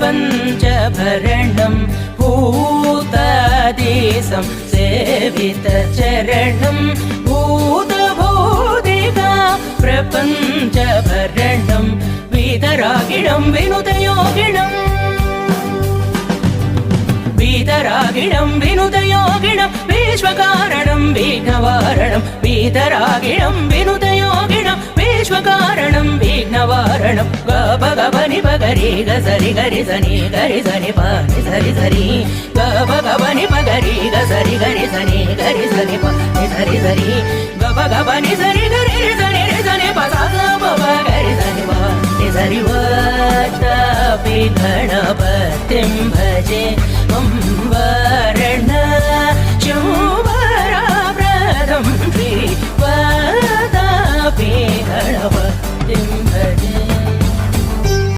प्रपञ्चभरणं भूतादेशं सेवितचरणं भूतभौतिका प्रपञ्चभरणं वीतरागिणं विनुतयोगिणम् वीतरागिणं विनुतयोगिणं विश्वकारणं विघ्नवारणं वीतरागिणं विनुतयोगिणं विश्वकारणं विघ्नवारणं गबगबनि पगरि गसरि गरि सनि पानि सरि सरि गबगबनि पगरि गसरि गरि सनि पानि सरि सरि गबगबनि सरि गरि सनि पसा गरि सनि पानि सरि वातापि गणपतिं